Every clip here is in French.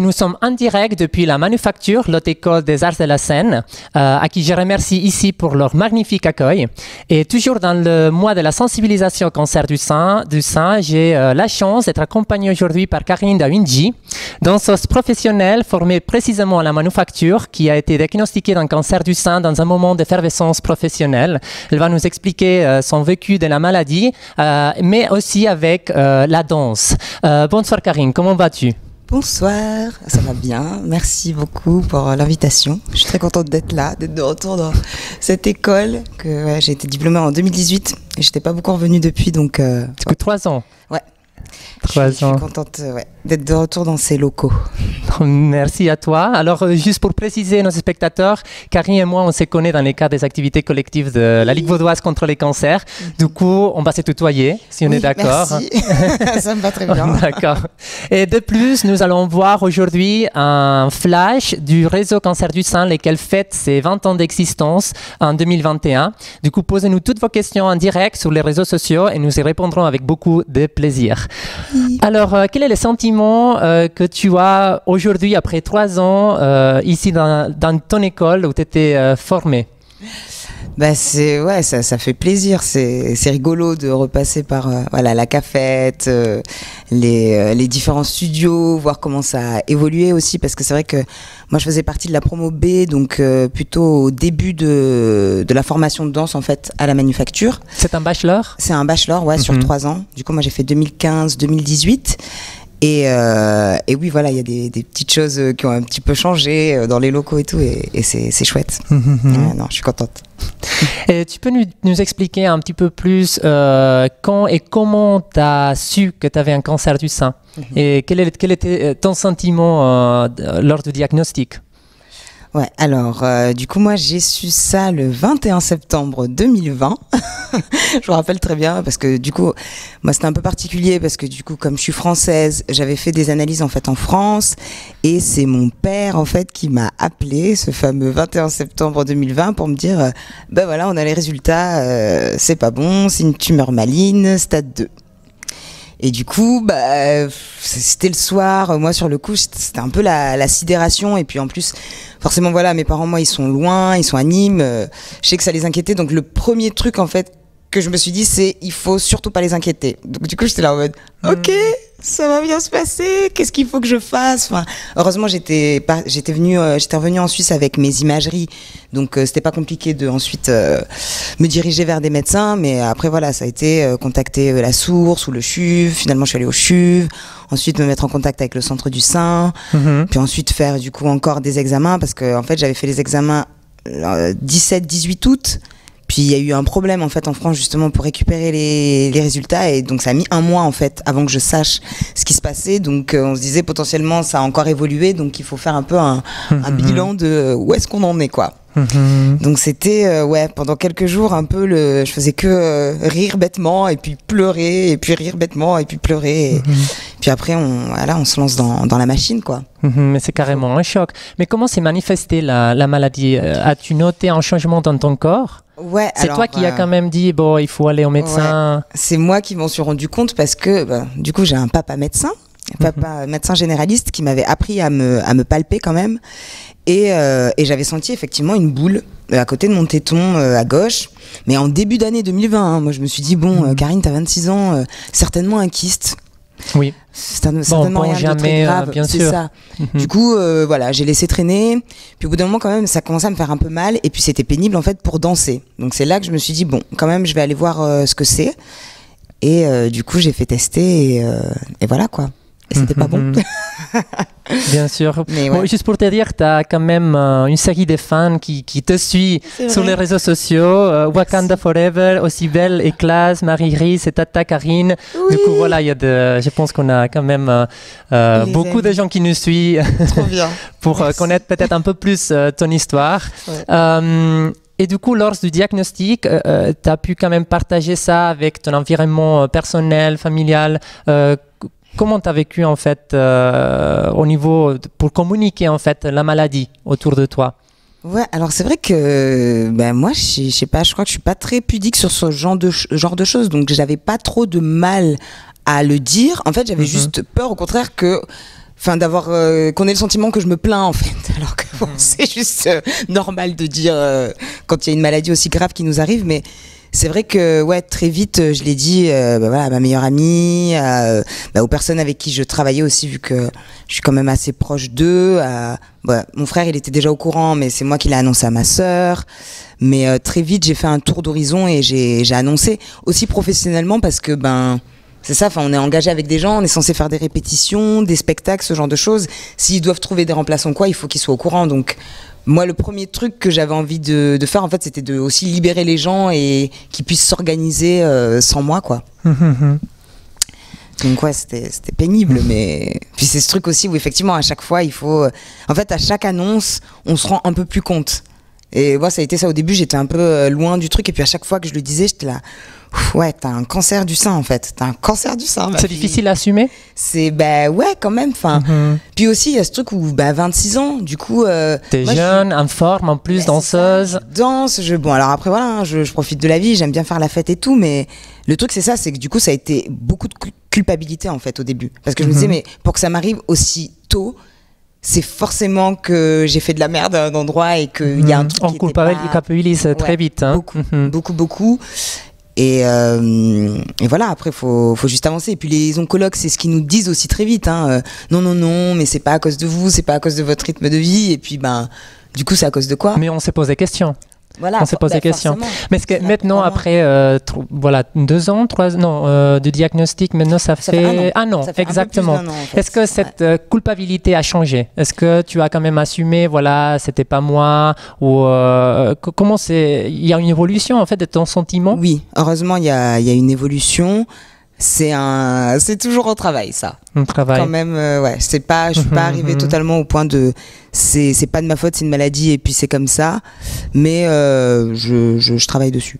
Et nous sommes en direct depuis la Manufacture, l'Haute École des Arts de la Seine, à qui je remercie ici pour leur magnifique accueil. Et toujours dans le mois de la sensibilisation au cancer du sein, j'ai la chance d'être accompagnée aujourd'hui par Karine Dawinji, danseuse professionnelle formée précisément à la Manufacture, qui a été diagnostiquée d'un cancer du sein dans un moment d'effervescence professionnelle. Elle va nous expliquer son vécu de la maladie, mais aussi avec la danse. Bonsoir Karine, comment vas-tu? Bonsoir, ça va bien. Merci beaucoup pour l'invitation. Je suis très contente d'être là, d'être de retour dans cette école. J'ai été diplômée en 2018 et je n'étais pas beaucoup revenue depuis. Donc, du coup, 3 ans. Ouais. 3 ans. Je suis contente d'être de retour dans ces locaux. Merci à toi. Alors, juste pour préciser nos spectateurs, Karine et moi, on se connaît dans les cadres des activités collectives de la Ligue vaudoise contre les cancers. Du coup, on va se tutoyer, si on est d'accord. Merci, ça me va très bien. D'accord. Et de plus, nous allons voir aujourd'hui un flash du réseau Cancer du Sein, lequel fête ses 20 ans d'existence en 2021. Du coup, posez-nous toutes vos questions en direct sur les réseaux sociaux et nous y répondrons avec beaucoup de plaisir. Oui. Alors, quel est le sentiment que tu as aujourd'hui, après 3 ans, ici dans ton école où tu étais formée? Bah ça fait plaisir, c'est rigolo de repasser par la cafette, les différents studios, voir comment ça a évolué aussi, parce que c'est vrai que moi je faisais partie de la promo B, donc plutôt au début de la formation de danse en fait à la Manufacture. C'est un bachelor? C'est un bachelor, sur 3 ans. Du coup moi j'ai fait 2015-2018. Et oui, voilà, il y a des petites choses qui ont un petit peu changé dans les locaux et tout, et c'est chouette. Non, je suis contente. Et tu peux nous expliquer un petit peu plus quand et comment tu as su que tu avais un cancer du sein? Et quel était ton sentiment lors du diagnostic? Ouais, alors du coup moi j'ai su ça le 21 septembre 2020. Je me rappelle très bien parce que du coup moi c'était un peu particulier parce que du coup comme je suis française, j'avais fait des analyses en fait en France et c'est mon père en fait qui m'a appelé ce fameux 21 septembre 2020 pour me dire ben voilà, on a les résultats, c'est pas bon, c'est une tumeur maligne, stade 2. Et du coup, c'était le soir. Moi, sur le coup, c'était un peu la sidération. Et puis, en plus, forcément, voilà, mes parents, moi, ils sont loin, ils sont à Nîmes. Je sais que ça les inquiétait. Donc, le premier truc, en fait, que je me suis dit, c'est il faut surtout pas les inquiéter. Donc, du coup, j'étais là en mode, ok, ça va bien se passer. Qu'est-ce qu'il faut que je fasse? Enfin, heureusement, j'étais revenue en Suisse avec mes imageries. Donc, c'était pas compliqué de ensuite me diriger vers des médecins. Mais après, voilà, ça a été contacter la source ou le CHUV. Finalement, je suis allée au CHUV. Ensuite, me mettre en contact avec le centre du sein. Puis ensuite, faire du coup encore des examens. Parce que, en fait, j'avais fait les examens 17-18 août. Puis il y a eu un problème en fait en France justement pour récupérer les résultats et donc ça a mis 1 mois en fait avant que je sache ce qui se passait. Donc on se disait potentiellement ça a encore évolué, donc il faut faire un peu un bilan de où est-ce qu'on en est quoi. Donc c'était pendant quelques jours un peu je faisais que rire bêtement et puis pleurer et puis rire bêtement et puis pleurer et puis après on se lance dans la machine quoi. Mais c'est carrément un choc. Mais comment s'est manifestée la maladie? As-tu noté un changement dans ton corps? Ouais, c'est toi qui as quand même dit bon il faut aller au médecin. Ouais. C'est moi qui m'en suis rendu compte parce que du coup j'ai un papa médecin, médecin généraliste qui m'avait appris à me palper quand même et j'avais senti effectivement une boule à côté de mon téton à gauche, mais en début d'année 2020. Moi je me suis dit bon Karine t'as 26 ans, certainement un kyste. Oui. Certainement rien de très grave, bien c'est sûr. ça. Du coup, voilà, j'ai laissé traîner. Puis au bout d'un moment, quand même, ça commençait à me faire un peu mal. Et puis c'était pénible en fait pour danser. Donc c'est là que je me suis dit bon, quand même, je vais aller voir ce que c'est. Et du coup, j'ai fait tester et voilà quoi. Et c'était pas bon. Bien sûr. Mais bon, juste pour te dire, tu as quand même une série de fans qui te suivent sur les réseaux sociaux. Wakanda Forever, aussi belle et classe, Marie-Ris et Tata Karine. Oui. Du coup, voilà, je pense qu'on a quand même beaucoup de gens qui nous suivent. Trop bien. Pour connaître peut-être un peu plus ton histoire. Ouais. Et du coup, lors du diagnostic, tu as pu quand même partager ça avec ton environnement personnel, familial. Comment tu as vécu en fait au niveau pour communiquer en fait la maladie autour de toi? Ouais, alors c'est vrai que moi je sais pas, je crois que je suis pas très pudique sur ce genre de choses, donc j'avais pas trop de mal à le dire. En fait, j'avais juste peur au contraire que enfin d'avoir qu'on ait le sentiment que je me plains en fait, alors que bon, c'est juste normal de dire quand il y a une maladie aussi grave qui nous arrive, mais c'est vrai que ouais, très vite je l'ai dit voilà, à ma meilleure amie, aux personnes avec qui je travaillais aussi, vu que je suis quand même assez proche d'eux. Mon frère il était déjà au courant, mais c'est moi qui l'ai annoncé à ma sœur. Mais très vite j'ai fait un tour d'horizon et j'ai annoncé aussi professionnellement, parce que c'est ça, on est engagé avec des gens, on est censé faire des répétitions, des spectacles, ce genre de choses. S'ils doivent trouver des remplaçants il faut qu'ils soient au courant. Donc moi, le premier truc que j'avais envie de faire, en fait, c'était de aussi libérer les gens et qu'ils puissent s'organiser sans moi, quoi. Donc ouais, c'était pénible, mais puis c'est ce truc aussi où effectivement à chaque fois il faut, en fait à chaque annonce, on se rend un peu plus compte. Et moi, ça a été ça au début, j'étais un peu loin du truc, et puis à chaque fois que je le disais, j'étais là, ouais, t'as un cancer du sein en fait, t'as un cancer du sein. C'est difficile à assumer. C'est ouais, quand même. Puis aussi il y a ce truc où 26 ans, du coup. T'es jeune, en forme, en plus danseuse. Je danse, bon alors après voilà, je profite de la vie, j'aime bien faire la fête et tout, mais le truc c'est ça, c'est que du coup ça a été beaucoup de culpabilité en fait au début, parce que je me disais mais pour que ça m'arrive aussi tôt, c'est forcément que j'ai fait de la merde à un endroit et qu'il y a un truc on culpabilise très vite. Hein. Beaucoup. Et voilà, après faut juste avancer. Et puis les oncologues, c'est ce qu'ils nous disent aussi très vite, hein. Non, mais c'est pas à cause de vous, c'est pas à cause de votre rythme de vie. Et puis du coup c'est à cause de quoi? Mais on s'est posé question. Voilà, on s'est posé la question. Mais est-ce que maintenant, après 2 ans, 3 ans de diagnostic, maintenant ça fait un an, exactement. En fait. Est-ce que cette culpabilité a changé? Est-ce que tu as quand même assumé, voilà, c'était pas moi, ou comment c'est? Il y a une évolution en fait de ton sentiment? Oui, heureusement il y a une évolution. C'est toujours un travail, ça. Un travail. Quand même, ouais. Je suis pas arrivée totalement au point de, c'est pas de ma faute, c'est une maladie et puis c'est comme ça. Mais je travaille dessus.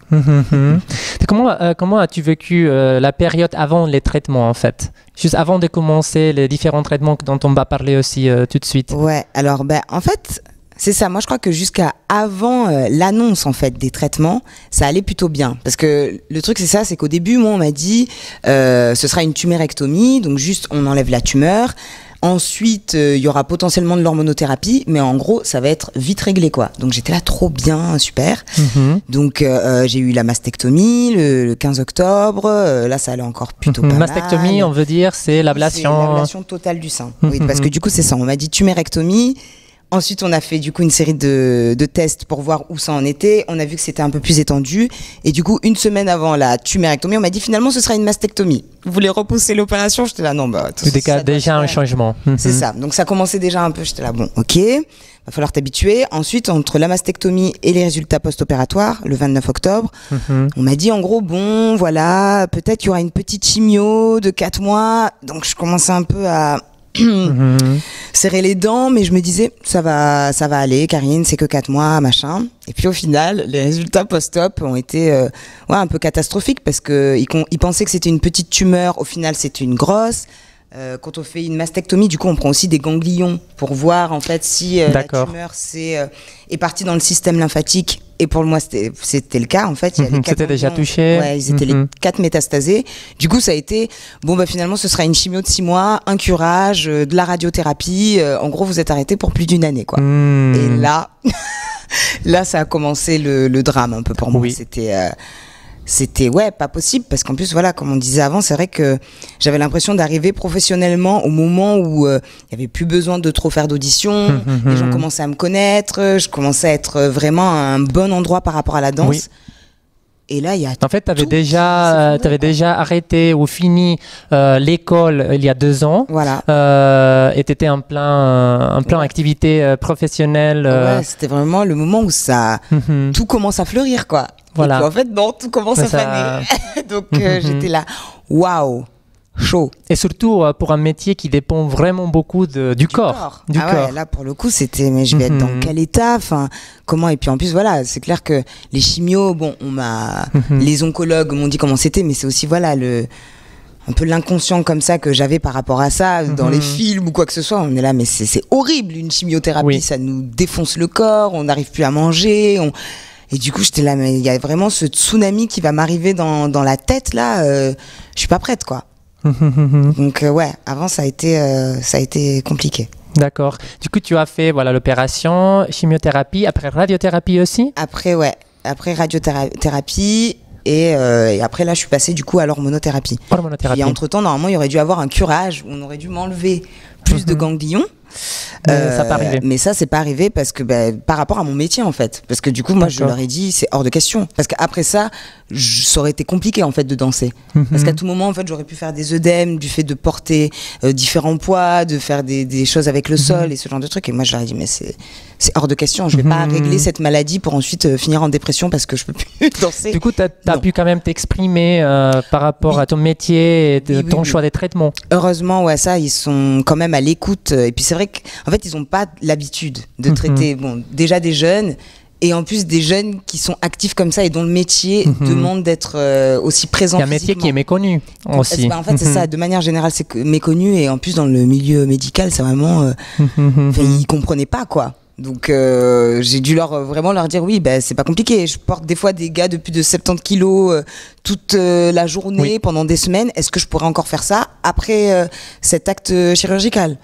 Comment as-tu vécu la période avant les traitements en fait? Juste avant de commencer les différents traitements dont on va parler aussi tout de suite. Ouais. Alors, en fait. C'est ça, moi je crois que jusqu'à avant l'annonce en fait des traitements, ça allait plutôt bien. Parce que le truc c'est ça, c'est qu'au début, moi on m'a dit ce sera une tumérectomie, donc juste on enlève la tumeur. Ensuite, il y aura potentiellement de l'hormonothérapie, mais en gros, ça va être vite réglé, quoi. Donc j'étais là trop bien, super. Donc j'ai eu la mastectomie le 15 octobre. Là, ça allait encore plutôt pas mal. Mastectomie, on veut dire, c'est l'ablation. C'est l'ablation totale du sein. Oui, parce que du coup, c'est ça. On m'a dit tumérectomie. Ensuite, on a fait du coup une série de tests pour voir où ça en était. On a vu que c'était un peu plus étendu. Et du coup, une semaine avant la tumérectomie, on m'a dit finalement ce sera une mastectomie. Vous voulez repousser l'opération? J'étais là, non, tu décales déjà un changement. C'est ça. Donc ça commençait déjà un peu. J'étais là, bon, ok, va falloir t'habituer. Ensuite, entre la mastectomie et les résultats post-opératoires, le 29 octobre, on m'a dit en gros, bon, voilà, peut-être il y aura une petite chimio de 4 mois. Donc je commençais un peu à serrer les dents, mais je me disais ça va aller, Karine, c'est que 4 mois, machin. Et puis au final, les résultats post-op ont été un peu catastrophiques, parce que ils pensaient que c'était une petite tumeur, au final c'était une grosse. Quand on fait une mastectomie, du coup on prend aussi des ganglions pour voir en fait si la tumeur est partie dans le système lymphatique. Et pour moi, c'était le cas, en fait. C'était déjà touché. Ouais, ils étaient les 4 métastasés. Du coup, ça a été, finalement, ce sera une chimio de 6 mois, un curage, de la radiothérapie. En gros, vous êtes arrêté pour plus d'1 année, quoi. Et là, ça a commencé le drame, un peu pour moi. C'était pas possible, parce qu'en plus voilà, comme on disait avant, c'est vrai que j'avais l'impression d'arriver professionnellement au moment où il y avait plus besoin de trop faire d'auditions, les gens commençaient à me connaître, je commençais à être vraiment à un bon endroit par rapport à la danse. Oui. Et là, il y a en fait, tu avais déjà arrêté ou fini l'école il y a 2 ans. Voilà. Et tu étais en plein activité professionnelle. Ouais, c'était vraiment le moment où tout commence à fleurir, quoi. Voilà. Et puis, en fait, non, tout commence à faner. Donc, j'étais là, waouh, chaud. Et surtout pour un métier qui dépend vraiment beaucoup du corps. Du corps. Ouais, là, pour le coup, c'était, mais je vais être dans quel état, comment? Et puis en plus, voilà, c'est clair que les chimios, les oncologues m'ont dit comment c'était, mais c'est aussi, voilà, un peu l'inconscient comme ça que j'avais par rapport à ça, dans les films ou quoi que ce soit. On est là, mais c'est horrible, une chimiothérapie, ça nous défonce le corps, on n'arrive plus à manger, Et du coup, j'étais là, mais il y a vraiment ce tsunami qui va m'arriver dans la tête, là. Je suis pas prête, quoi. Donc ouais, avant ça a été compliqué. D'accord. Du coup, tu as fait voilà l'opération, chimiothérapie, après radiothérapie aussi? Après radiothérapie et après là je suis passée du coup à l'hormonothérapie. Hormonothérapie. Et entre-temps, normalement, il y aurait dû avoir un curage où on aurait dû m'enlever plus de ganglions. Mais ça n'a pas arrivé. Mais ça, c'est pas arrivé parce que par rapport à mon métier en fait. Parce que du coup, moi, je leur ai dit, c'est hors de question. Parce qu'après ça, ça aurait été compliqué en fait de danser. Parce qu'à tout moment, en fait, j'aurais pu faire des œdèmes du fait de porter différents poids, de faire des choses avec le sol et ce genre de trucs. Et moi, je leur ai dit, mais c'est hors de question. Je vais pas régler cette maladie pour ensuite finir en dépression parce que je peux plus danser. Du coup, tu as pu quand même t'exprimer par rapport à ton métier et ton choix des traitements. Heureusement, ouais, ça, ils sont quand même à l'écoute. Et puis c'est vrai qu'en fait, ils n'ont pas l'habitude de traiter déjà des jeunes et en plus des jeunes qui sont actifs comme ça et dont le métier demande d'être aussi présent. Il y a un métier qui est méconnu aussi. En fait, c'est ça. De manière générale, c'est méconnu et en plus dans le milieu médical, c'est vraiment... ils comprenaient pas, quoi. Donc j'ai dû vraiment leur dire oui, c'est pas compliqué. Je porte des fois des gars de plus de 70 kilos toute la journée pendant des semaines. Est-ce que je pourrais encore faire ça après cet acte chirurgical?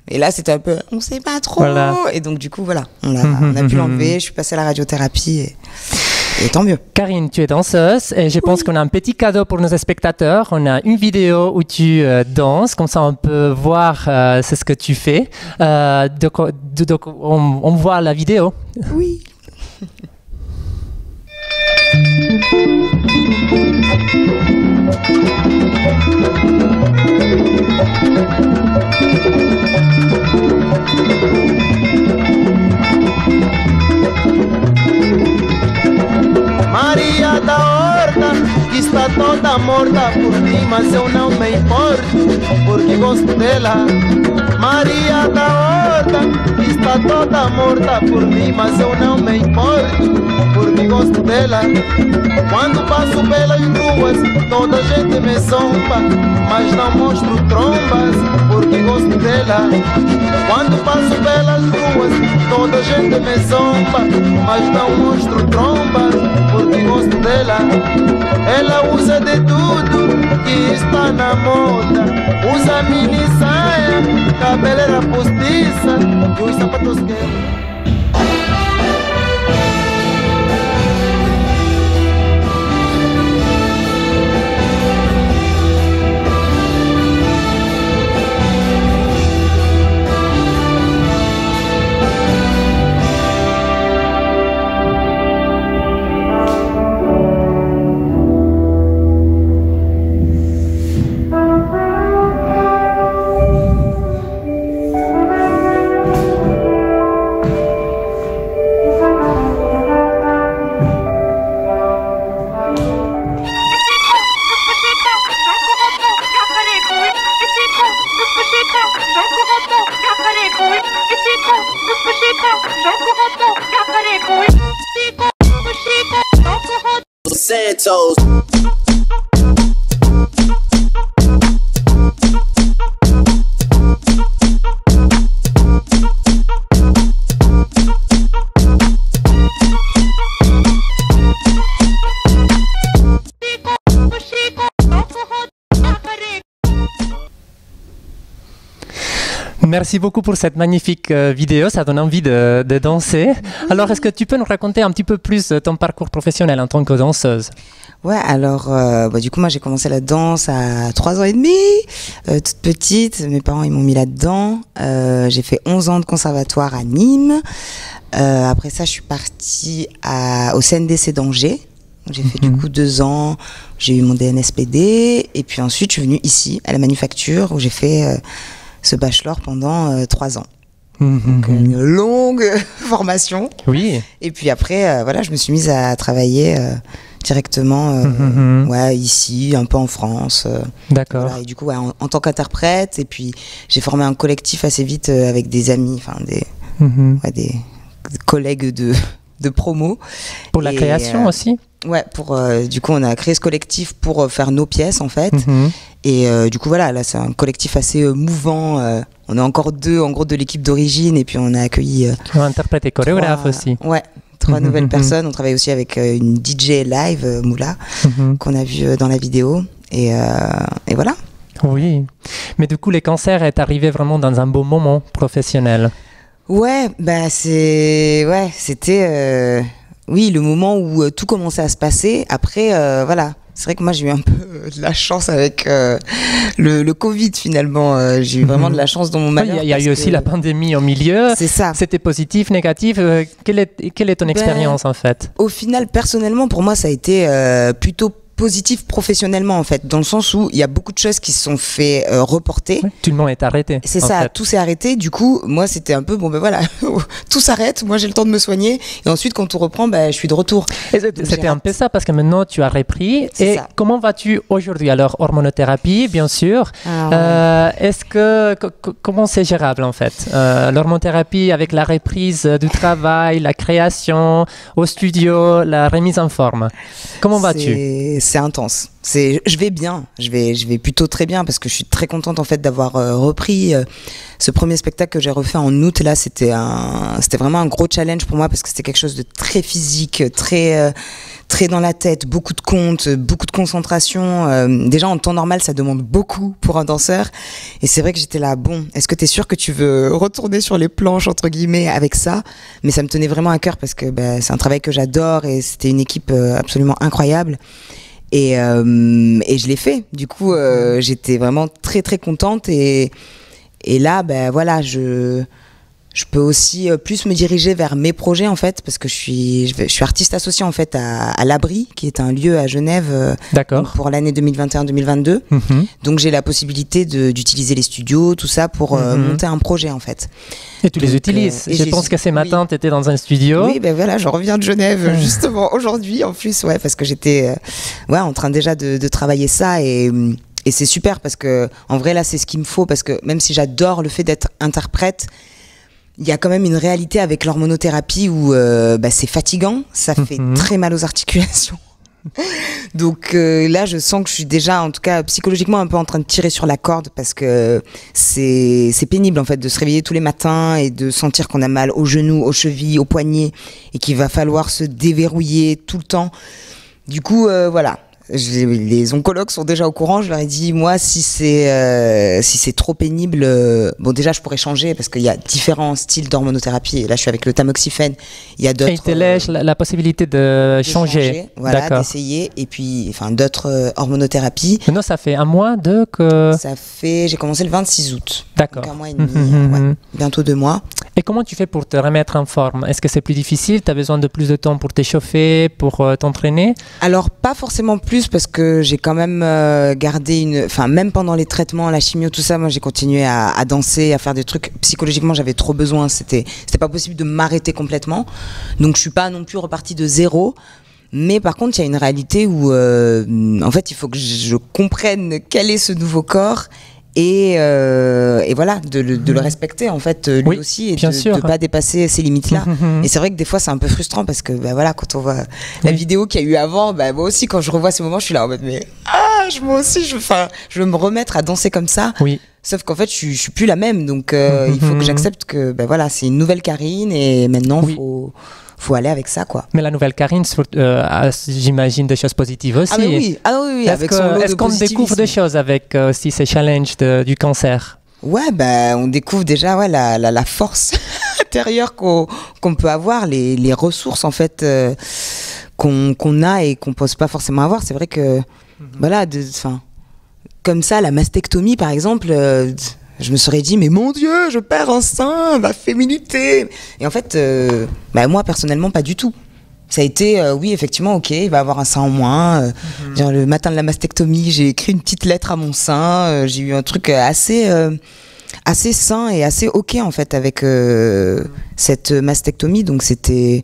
Et là c'était un peu, on sait pas trop. Voilà. Et donc du coup voilà, on a pu l'enlever. Je suis passée à la radiothérapie et tant mieux. Karine, tu es danseuse et je pense qu'on a un petit cadeau pour nos spectateurs. On a une vidéo où tu danses, comme ça on peut voir c'est ce que tu fais. Donc on voit la vidéo. Oui. Maria da Horta, que está toda morta por mim, mas eu não me importo, porque gosto dela. Maria da Horta, que está toda morta por mim, mas eu não me importo, porque gosto dela. Quando passo pelas ruas, toda gente me zomba, mas não mostro trombas, porque gosto dela. Quando passo pelas ruas, toda gente me zomba, mas não mostro trombas, porque gosto dela. Ela usa de tudo que está na moda. Usa mini saia, cabeleira postiça e os sapatos que... Santos. Merci beaucoup pour cette magnifique vidéo, ça donne envie de danser. Alors, est-ce que tu peux nous raconter un petit peu plus ton parcours professionnel en tant que danseuse? Ouais, alors du coup moi j'ai commencé la danse à 3 ans et demi, toute petite, mes parents ils m'ont mis là-dedans. J'ai fait 11 ans de conservatoire à Nîmes. Après ça je suis partie au CNDC d'Angers. J'ai fait du coup 2 ans, j'ai eu mon DNSPD et puis ensuite je suis venue ici à la Manufacture où j'ai fait ce bachelor pendant 3 ans. Donc une longue formation. Oui. Et puis après voilà, je me suis mise à travailler directement ici, un peu en France. D'accord. Voilà, et du coup en tant qu'interprète, et puis j'ai formé un collectif assez vite avec des amis, enfin des collègues de promo. Pour la création aussi. Ouais, du coup on a créé ce collectif pour faire nos pièces en fait. Et du coup voilà, là c'est un collectif assez mouvant. On est encore 2 en gros de l'équipe d'origine et puis on a accueilli interprète et chorégraphe aussi. Ouais. 3 nouvelles personnes. On travaille aussi avec une DJ live, Moula, qu'on a vu dans la vidéo. Et voilà. Oui, mais du coup, les cancers est arrivé vraiment dans un beau moment professionnel. Ouais, bah c'était oui, le moment où tout commençait à se passer. Après, voilà. C'est vrai que moi, j'ai eu un peu de la chance avec le Covid, finalement. J'ai eu vraiment de la chance dans mon malheur. Il y a eu aussi la pandémie au milieu. C'est ça. C'était positif, négatif. Quelle est ton expérience, en fait? Au final, personnellement, pour moi, ça a été plutôt positif professionnellement, en fait, dans le sens où il y a beaucoup de choses qui se sont fait reporter. Oui, tout le monde est arrêté. C'est ça, fait. Tout s'est arrêté. Du coup, moi, c'était un peu, bon ben voilà, tout s'arrête, moi j'ai le temps de me soigner, et ensuite quand tout reprend, ben, je suis de retour. C'était un peu ça, parce que maintenant tu as repris. Et ça. Comment vas-tu aujourd'hui? Alors, hormonothérapie, bien sûr. Comment c'est gérable, en fait? L'hormonothérapie avec la reprise du travail, la création, au studio, la remise en forme. Comment vas-tu? C'est intense. Je vais bien, je vais plutôt très bien parce que je suis très contente en fait d'avoir repris ce premier spectacle que j'ai refait en août. Là, c'était vraiment un gros challenge pour moi parce que c'était quelque chose de très physique, très dans la tête, beaucoup de comptes, beaucoup de concentration. Déjà en temps normal, ça demande beaucoup pour un danseur. Et c'est vrai que j'étais là, bon, est-ce que t'es sûr que tu veux retourner sur les planches entre guillemets avec ça? Mais ça me tenait vraiment à cœur parce que c'est un travail que j'adore et c'était une équipe absolument incroyable. Et je l'ai fait. Du coup, j'étais vraiment très très contente et là, voilà, je peux aussi plus me diriger vers mes projets en fait, parce que je suis artiste associé en fait à l'Abri, qui est un lieu à Genève pour l'année 2021-2022. Donc j'ai la possibilité d'utiliser les studios, tout ça pour monter un projet en fait. Et tu les utilises. Je pense que ce matin, tu étais dans un studio. Oui, voilà, je reviens de Genève justement aujourd'hui en plus, ouais, parce que j'étais en train déjà de travailler ça et c'est super parce que en vrai là c'est ce qu'il me faut, parce que même si j'adore le fait d'être interprète, il y a quand même une réalité avec l'hormonothérapie où c'est fatigant, ça fait très mal aux articulations. Donc là, je sens que je suis déjà, en tout cas psychologiquement, un peu en train de tirer sur la corde parce que c'est pénible en fait de se réveiller tous les matins et de sentir qu'on a mal aux genoux, aux chevilles, aux poignets et qu'il va falloir se déverrouiller tout le temps. Du coup, voilà. Les oncologues sont déjà au courant. Je leur ai dit, moi, si c'est trop pénible, bon, déjà, je pourrais changer parce qu'il y a différents styles d'hormonothérapie. Et là, je suis avec le tamoxifen. Il y a d'autres. Et ils te laissent la possibilité de changer. Voilà, d'essayer. Et puis, enfin, d'autres hormonothérapies. Maintenant, ça fait un mois, j'ai commencé le 26 août. D'accord. Donc, un mois et demi, bientôt 2 mois. Et comment tu fais pour te remettre en forme? Est-ce que c'est plus difficile? Tu as besoin de plus de temps pour t'échauffer, pour t'entraîner? Alors, pas forcément plus, parce que j'ai quand même gardé même pendant les traitements, la chimio, tout ça, moi j'ai continué à danser, à faire des trucs. Psychologiquement, j'avais trop besoin. C'était pas possible de m'arrêter complètement. Donc, je suis pas non plus repartie de zéro. Mais par contre, il y a une réalité où, en fait, il faut que je comprenne quel est ce nouveau corps. Et voilà, de le respecter en fait lui aussi, et de pas dépasser ces limites là. Et c'est vrai que des fois c'est un peu frustrant parce que voilà, quand on voit la vidéo qu'il y a eu avant, moi aussi quand je revois ces moments, je suis là en mode mais moi aussi je veux me remettre à danser comme ça. Oui. Sauf qu'en fait je suis plus la même, donc il faut que j'accepte que voilà, c'est une nouvelle Karine et maintenant faut aller avec ça, quoi. Mais la nouvelle Karine, j'imagine des choses positives aussi. Oui. Est-ce qu'on découvre des choses avec aussi ces challenges du cancer? Ouais, on découvre déjà la force intérieure qu'on peut avoir, les ressources en fait qu'on a et qu'on pense pas forcément avoir. C'est vrai que voilà, comme ça, la mastectomie par exemple. Je me serais dit, mais mon Dieu, je perds un sein, ma féminité. Et en fait, moi, personnellement, pas du tout. Ça a été, oui, effectivement, ok, il va avoir un sein en moins. Le matin de la mastectomie, j'ai écrit une petite lettre à mon sein. J'ai eu un truc assez sain et assez ok, en fait, avec cette mastectomie. Donc, c'était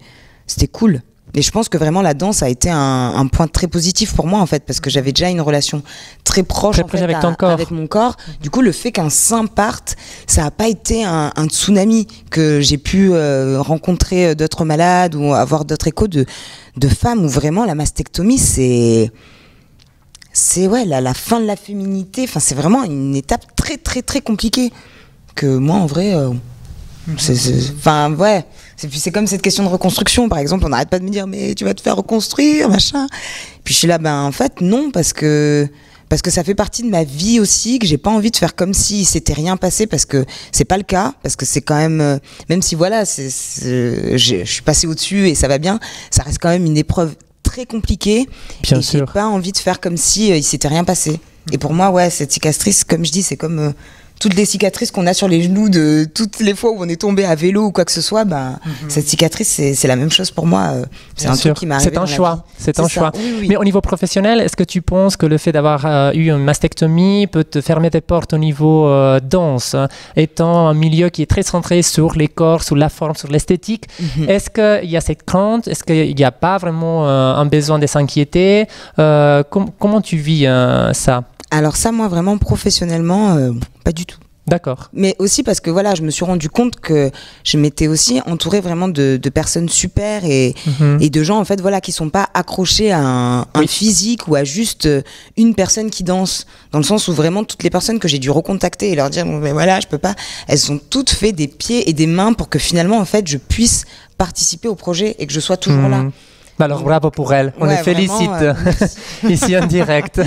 cool. Et je pense que vraiment la danse a été un point très positif pour moi en fait, parce que j'avais déjà une relation très proche avec mon corps. Du coup, le fait qu'un sein parte, ça n'a pas été un tsunami, que j'ai pu rencontrer d'autres malades ou avoir d'autres échos de femmes où vraiment la mastectomie c'est la fin de la féminité. Enfin, c'est vraiment une étape très très très compliquée que moi en vrai c'est comme cette question de reconstruction par exemple, on n'arrête pas de me dire mais tu vas te faire reconstruire machin, puis je suis là en fait non, parce que parce que ça fait partie de ma vie aussi, que j'ai pas envie de faire comme si s'était rien passé, parce que c'est pas le cas, parce que c'est quand même, même si voilà, je suis passée au-dessus et ça va bien, ça reste quand même une épreuve très compliquée. Bien et sûr. j'ai pas envie de faire comme si il s'était rien passé. Et pour moi, ouais, cette cicatrice, comme je dis, c'est comme toutes les cicatrices qu'on a sur les genoux de toutes les fois où on est tombé à vélo ou quoi que ce soit. Cette cicatrice, c'est la même chose pour moi. C'est Bien un sûr. truc qui m'est arrivé. C'est un dans la choix. vie. C'est un choix. Oui, oui. Mais au niveau professionnel, est-ce que tu penses que le fait d'avoir eu une mastectomie peut te fermer des portes au niveau danse, étant un milieu qui est très centré sur les corps, sur la forme, sur l'esthétique? Est-ce qu'il y a cette crainte? Est-ce qu'il n'y a pas vraiment un besoin de s'inquiéter? Comment tu vis ça? Alors ça, moi, vraiment, professionnellement, pas du tout. D'accord. Mais aussi parce que voilà, je me suis rendu compte que je m'étais aussi entourée vraiment de personnes super et de gens en fait voilà qui sont pas accrochés à un physique ou à juste une personne qui danse, dans le sens où vraiment toutes les personnes que j'ai dû recontacter et leur dire bon, ben voilà, je peux pas, elles ont toutes fait des pieds et des mains pour que finalement en fait je puisse participer au projet et que je sois toujours là. Alors bravo pour elle, on les félicite ici en direct.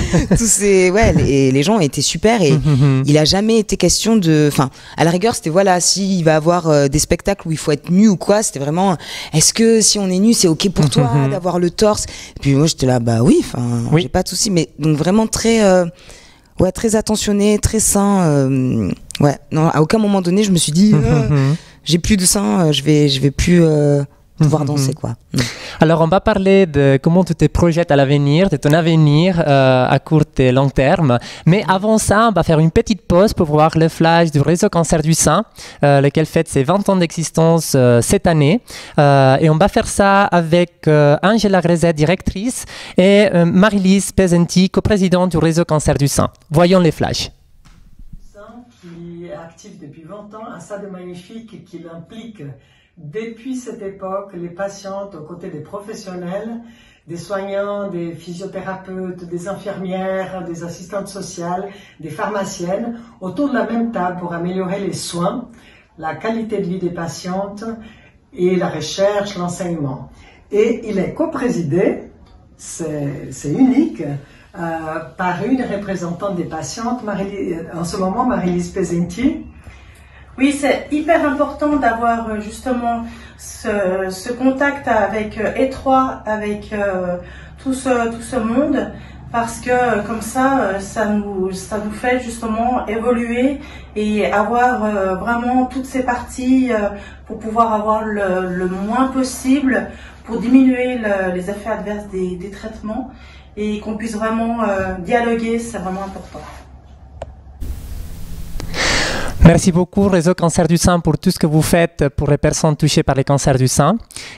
Les gens étaient super et il a jamais été question de, enfin à la rigueur c'était voilà s'il va avoir des spectacles où il faut être nu ou quoi, c'était vraiment est-ce que si on est nu c'est ok pour toi d'avoir le torse, et puis moi j'étais là bah oui, enfin j'ai pas de souci, mais donc vraiment très très attentionné, très sain, non à aucun moment donné je me suis dit j'ai plus de sein, je vais plus pouvoir danser quoi. Alors on va parler de comment tu te projettes à l'avenir, de ton avenir à court et long terme. Mais avant ça, on va faire une petite pause pour voir le flash du réseau Cancer du Sein, lequel fête ses 20 ans d'existence cette année. Et on va faire ça avec Angela Grezet, directrice, et Marie-Lise Pesenti, coprésidente du réseau Cancer du Sein. Voyons les flashs. Qui est actif depuis 20 ans, a ça de magnifique qu'il implique depuis cette époque les patientes aux côtés des professionnels, des soignants, des physiothérapeutes, des infirmières, des assistantes sociales, des pharmaciennes, autour de la même table pour améliorer les soins, la qualité de vie des patientes et la recherche, l'enseignement. Et il est coprésidé, c'est unique, par une représentante des patientes, en ce moment Marie-Lise Pesenti. Oui, c'est hyper important d'avoir justement ce contact étroit avec tout ce monde, parce que comme ça, ça nous fait justement évoluer et avoir vraiment toutes ces parties pour pouvoir avoir le moins possible pour diminuer les effets adverses des traitements, et qu'on puisse vraiment dialoguer, c'est vraiment important. Merci beaucoup Réseau Cancer du Sein pour tout ce que vous faites pour les personnes touchées par les cancers du sein.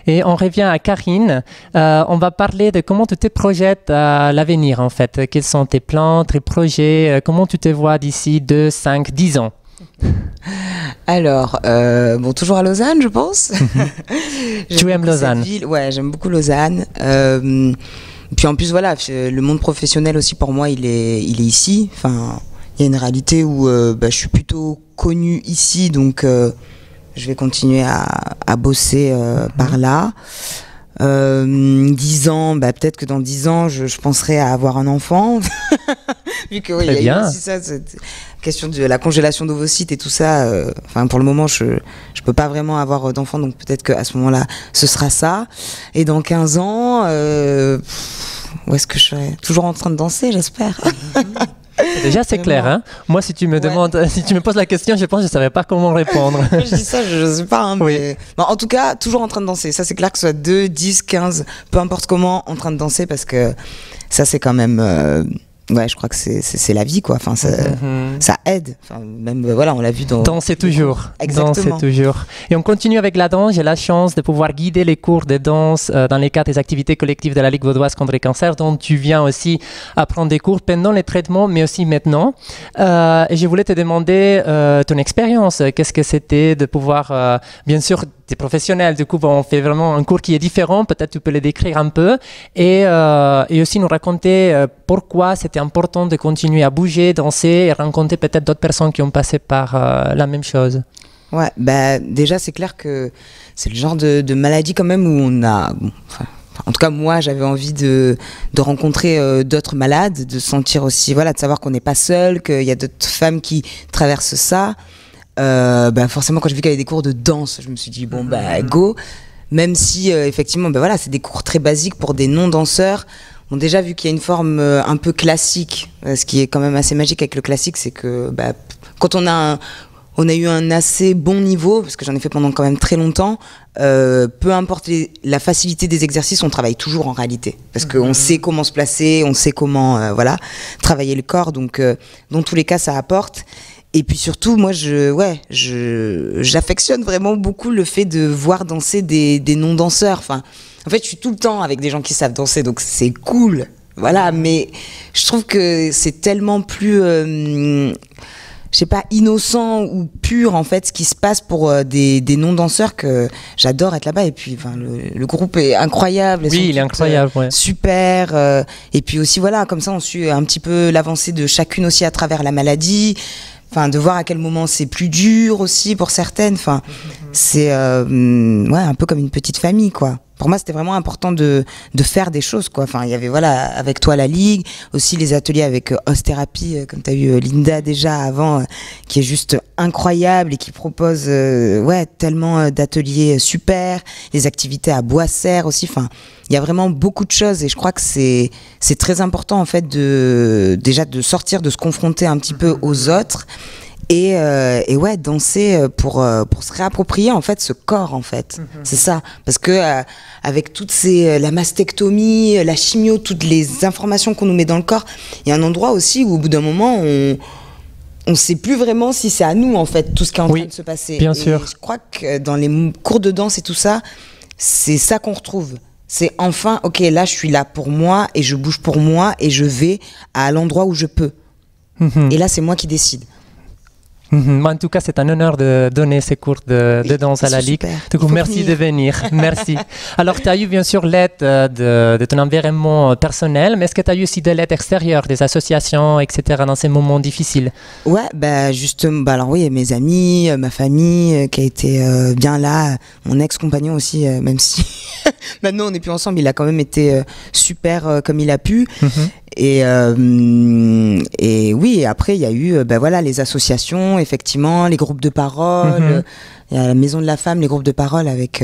Et on revient à Karine. On va parler de comment tu te projettes à l'avenir en fait. Quels sont tes plans, tes projets, comment tu te vois d'ici 2, 5, 10 ans? Alors, toujours à Lausanne, je pense. Tu aimes Lausanne? Ouais, j'aime beaucoup Lausanne. Puis en plus, voilà, le monde professionnel aussi pour moi, il est ici. Enfin, il y a une réalité où je suis plutôt connue ici, donc je vais continuer à bosser par là. 10 ans, peut-être que dans 10 ans, je penserai à avoir un enfant. Vu que il y a aussi ça, cette question de la congélation d'ovocytes et tout ça. Pour le moment, je peux pas vraiment avoir d'enfant, donc peut-être qu'à ce moment-là, ce sera ça. Et dans 15 ans, où est-ce que je serai? Toujours en train de danser, j'espère. Déjà, c'est clair. Hein. Moi, si tu me demandes, si tu me poses la question, je pense que je ne savais pas comment répondre. Je dis ça, je ne sais pas. Hein, mais... bon, en tout cas, toujours en train de danser. Ça, c'est clair, que ce soit 2, 10, 15, peu importe comment, en train de danser, parce que ça, c'est quand même... je crois que c'est la vie, quoi. Enfin, ça aide. Enfin, même, voilà, on l'a vu dans... Danser toujours. Exactement. Danser toujours. Et on continue avec la danse. J'ai la chance de pouvoir guider les cours de danse dans les cadres des activités collectives de la Ligue vaudoise contre les cancers, dont tu viens aussi apprendre des cours pendant les traitements, mais aussi maintenant. Et je voulais te demander ton expérience. Qu'est-ce que c'était de pouvoir... bien sûr, tu es professionnel, du coup, on fait vraiment un cours qui est différent. Peut-être tu peux le décrire un peu. Et aussi nous raconter pourquoi c'était important de continuer à bouger, danser et rencontrer peut-être d'autres personnes qui ont passé par la même chose. Ouais, déjà c'est clair que c'est le genre de maladie quand même où on a, en tout cas moi j'avais envie de rencontrer d'autres malades, de sentir aussi, voilà, de savoir qu'on n'est pas seul, qu'il y a d'autres femmes qui traversent ça. Forcément quand j'ai vu qu'il y avait des cours de danse, je me suis dit bon go, même si effectivement voilà, c'est des cours très basiques pour des non-danseurs. Bon, déjà vu qu'il y a une forme un peu classique, ce qui est quand même assez magique avec le classique, c'est que quand on a eu un assez bon niveau, parce que j'en ai fait pendant quand même très longtemps, peu importe la facilité des exercices, on travaille toujours en réalité. Parce qu'on sait comment se placer, on sait comment travailler le corps, donc dans tous les cas ça apporte. Et puis surtout, moi j'affectionne vraiment beaucoup le fait de voir danser des non-danseurs. Enfin, en fait, je suis tout le temps avec des gens qui savent danser, donc c'est cool. Voilà, mais je trouve que c'est tellement plus... je sais pas, innocent ou pur en fait ce qui se passe pour des non-danseurs, que j'adore être là-bas. Et puis le groupe est incroyable. Oui, il est incroyable, ouais. Super. Et puis aussi voilà, comme ça on suit un petit peu l'avancée de chacune aussi à travers la maladie. Enfin, de voir à quel moment c'est plus dur aussi pour certaines. Enfin, c'est un peu comme une petite famille, quoi. Pour moi, c'était vraiment important de faire des choses, quoi. Enfin, il y avait, voilà, avec toi la Ligue, aussi les ateliers avec Osthérapie, comme tu as eu Linda déjà avant, qui est juste incroyable et qui propose tellement d'ateliers super, les activités à Boisserre aussi. Enfin, il y a vraiment beaucoup de choses et je crois que c'est très important en fait déjà de sortir, de se confronter un petit peu aux autres. Et danser pour se réapproprier en fait ce corps en fait. C'est ça, parce que avec toutes la mastectomie, la chimio, toutes les informations qu'on nous met dans le corps, il y a un endroit aussi où au bout d'un moment on sait plus vraiment si c'est à nous en fait tout ce qui est en train de se passer. Bien sûr. Je crois que dans les cours de danse et tout ça, c'est ça qu'on retrouve. C'est enfin, ok, là je suis là pour moi et je bouge pour moi et je vais à l'endroit où je peux. Et là c'est moi qui décide. En tout cas, c'est un honneur de donner ces cours de danse à la Ligue. Du coup, merci de venir. Merci. Alors, tu as eu bien sûr l'aide de ton environnement personnel, mais est-ce que tu as eu aussi de l'aide extérieure, des associations, etc., dans ces moments difficiles? Ouais, justement, alors oui, mes amis, ma famille qui a été bien là, mon ex-compagnon aussi, même si maintenant on n'est plus ensemble, il a quand même été super comme il a pu. Et oui, et après il y a eu les associations, effectivement, les groupes de parole, il y a la Maison de la Femme, les groupes de parole avec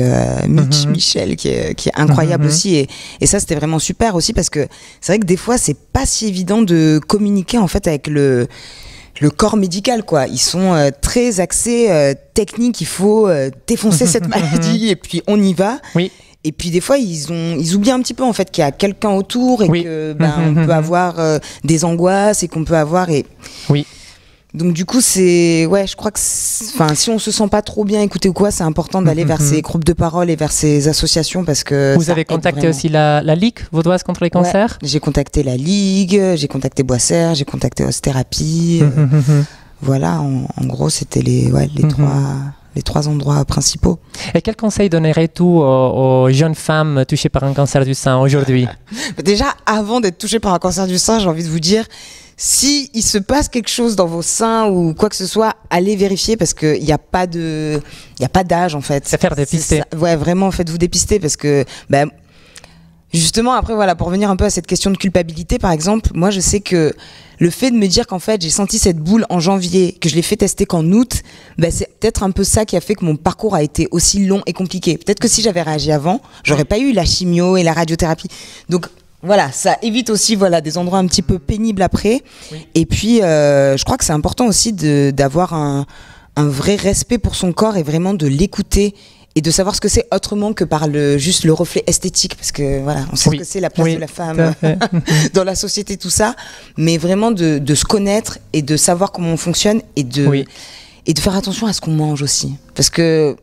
Michel qui est incroyable aussi, et ça c'était vraiment super aussi parce que c'est vrai que des fois c'est pas si évident de communiquer en fait avec le corps médical, quoi. Ils sont très axés techniques, il faut défoncer cette maladie et puis on y va. Oui. Et puis des fois ils oublient un petit peu en fait qu'il y a quelqu'un autour et que on peut avoir des angoisses et qu'on peut avoir oui. Donc du coup je crois que si on se sent pas trop bien écouté ou quoi, c'est important d'aller vers ces groupes de parole et vers ces associations parce que vous avez contacté aussi la Ligue vaudoise contre les cancers? J'ai contacté la Ligue, j'ai contacté Boisserre, j'ai contacté Osthérapie. Voilà, en gros c'était les trois endroits principaux. Et quel conseil donnerais-tu aux jeunes femmes touchées par un cancer du sein aujourd'hui? Déjà, avant d'être touchées par un cancer du sein, j'ai envie de vous dire, si il se passe quelque chose dans vos seins ou quoi que ce soit, allez vérifier parce qu'il n'y a pas d'âge en fait. C'est faire dépister. Ouais, vraiment, faites-vous dépister parce que... justement, après, voilà, pour revenir un peu à cette question de culpabilité, par exemple, moi, je sais que le fait de me dire qu'en fait, j'ai senti cette boule en janvier, que je l'ai fait tester qu'en août, c'est peut-être un peu ça qui a fait que mon parcours a été aussi long et compliqué. Peut-être que si j'avais réagi avant, j'aurais pas eu la chimio et la radiothérapie. Donc, voilà, ça évite aussi des endroits un petit peu pénibles après. Oui. Et puis, je crois que c'est important aussi d'avoir un vrai respect pour son corps et vraiment de l'écouter et de savoir ce que c'est autrement que par juste le reflet esthétique, parce que voilà, on sait ce que c'est la place de la femme dans la société, tout ça, mais vraiment de se connaître et de savoir comment on fonctionne et de faire attention à ce qu'on mange aussi, parce que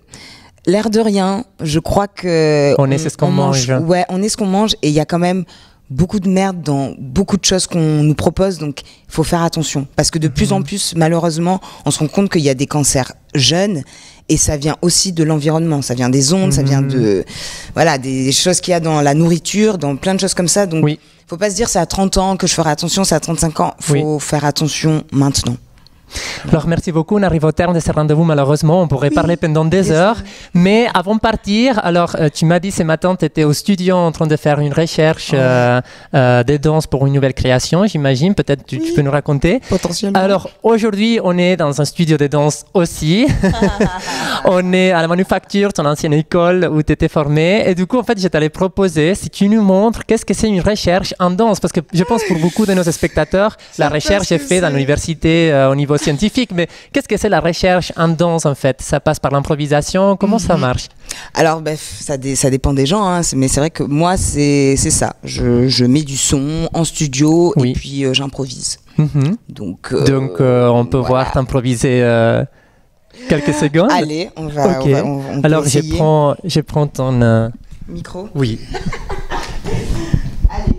l'air de rien, je crois que on est ce qu'on mange. Ouais, on est ce qu'on mange, et il y a quand même beaucoup de merde dans beaucoup de choses qu'on nous propose, donc il faut faire attention, parce que de plus en plus, malheureusement, on se rend compte qu'il y a des cancers jeunes, et ça vient aussi de l'environnement, ça vient des ondes, ça vient de des choses qu'il y a dans la nourriture, dans plein de choses comme ça, donc faut pas se dire c'est à 30 ans que je ferai attention, c'est à 35 ans, faut faire attention maintenant. Alors, merci beaucoup. On arrive au terme de ce rendez-vous, malheureusement. On pourrait parler pendant des heures. Mais avant de partir, alors, tu m'as dit ce matin, tu étais au studio en train de faire une recherche des danses pour une nouvelle création, j'imagine. Peut-être tu peux nous raconter. Potentiellement. Alors, aujourd'hui, on est dans un studio de danse aussi. On est à la Manufacture, ton ancienne école où tu étais formée. Et du coup, en fait, je t'allais proposer, si tu nous montres, qu'est-ce que c'est une recherche en danse. Parce que je pense pour beaucoup de nos spectateurs, la recherche est faite dans l'université au niveau scientifique. Mais qu'est-ce que c'est la recherche en danse, en fait? Ça passe par l'improvisation? Comment ça marche? Alors, ça dépend des gens, hein, mais c'est vrai que moi, c'est ça. Je mets du son en studio et puis j'improvise. Donc, on peut voir t'improviser quelques secondes. Allez, on va Alors, je prends ton micro. Oui. Allez.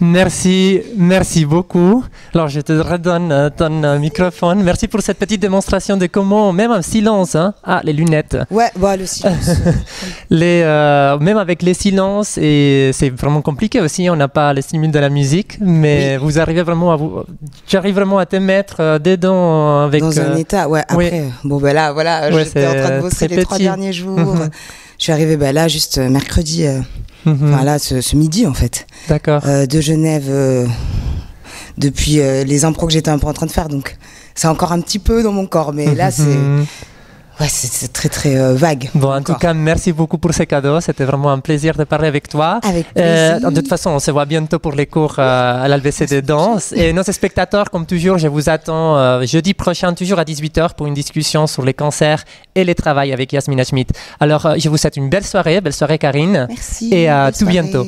Merci beaucoup. Alors, je te redonne ton microphone. Merci pour cette petite démonstration de comment, même en silence, les lunettes. Ouais, le silence. Même avec les silences, et c'est vraiment compliqué aussi, on n'a pas les stimules de la musique, mais vous arrivez vraiment tu arrives vraiment à te mettre dedans avec... Dans un état, après, voilà, j'étais en train de bosser les 3 derniers jours. Je suis arrivée là juste mercredi, ce midi en fait. D'accord. De Genève, depuis les impros que j'étais un peu en train de faire, donc c'est encore un petit peu dans mon corps, mais là c'est très très vague. Bon, en tout cas, merci beaucoup pour ces cadeaux. C'était vraiment un plaisir de parler avec toi. Avec plaisir. De toute façon, on se voit bientôt pour les cours à l'LBC de danse. Et nos spectateurs, comme toujours, je vous attends jeudi prochain, toujours à 18h, pour une discussion sur les cancers et les travails avec Yasmina Schmidt. Alors, je vous souhaite une belle soirée Karine. Merci. Et à tout bientôt.